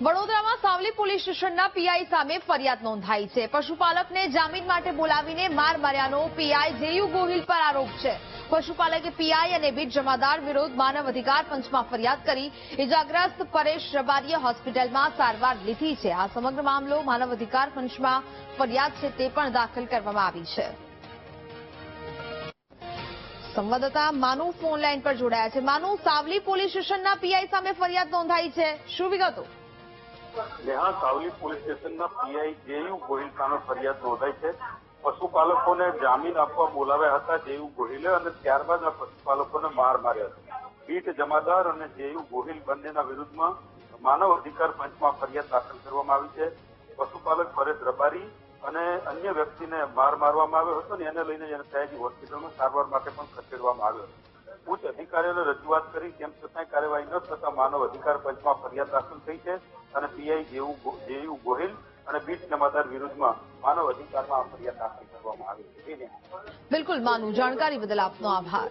વડોદરામાં સાવલી પોલીસ સ્ટેશનના પીઆઈ સામે ફરિયાદ નોંધાઈ છે। પશુપાલકને જામીન માટે બોલાવીને માર માર્યાનો પીઆઈ જેયુ ગોહિલ પર આરોપ છે। પશુપાલકે પીઆઈ અને બીટ જમાદાર વિરુદ્ધ માનવ અધિકાર પંચમાં ફરિયાદ કરી ઇજાગ્રસ્ત પરેશ રબારીએ હોસ્પિટલમાં સારવાર લીધી છે। આ સમગ્ર મામલો માનવ અધિકાર પંચમાં ફરિયાદ છે તે પણ દાખલ કરવામાં આવી છે। સંવાદદાતા માનુ ફોન લાઈન પર જોડાયા છે। માનુ, સાવલી પોલીસ સ્ટેશનના પીઆઈ સામે ફરિયાદ નોંધાઈ છે, શું વિગતો? નેહા, સાવલી પોલીસ સ્ટેશનના પીઆઈ જેયુ ગોહિલ સામે ફરિયાદ નોંધાઈ છે। પશુપાલકોને જામીન આપવા બોલાવ્યા હતા જેયુ ગોહિલે અને ત્યારબાદ આ પશુપાલકોને માર માર્યા હતા। બીટ જમાદાર અને જેયુ ગોહિલ બંનેના વિરુદ્ધમાં માનવ અધિકાર પંચમાં ફરિયાદ દાખલ કરવામાં આવી છે। પશુપાલક પરેશ રબારી અને અન્ય વ્યક્તિને માર મારવામાં આવ્યો હતો ને એને લઈને સયાજી હોસ્પિટલમાં સારવાર માટે પણ ખસેડવામાં આવ્યો હતો। ઉચ્ચ અધિકારીઓને રજૂઆત કરી તેમ છતાંય કાર્યવાહી ન થતા માનવ અધિકાર પંચમાં ફરિયાદ દાખલ થઈ છે અને પીઆઈ જેયુ ગોહિલ અને બીટ જમાદાર વિરુદ્ધમાં માનવ અધિકારમાં ફરિયાદ દાખલ કરવામાં આવી છે। બિલકુલ માનુ, જાણકારી બદલ આપનો આભાર।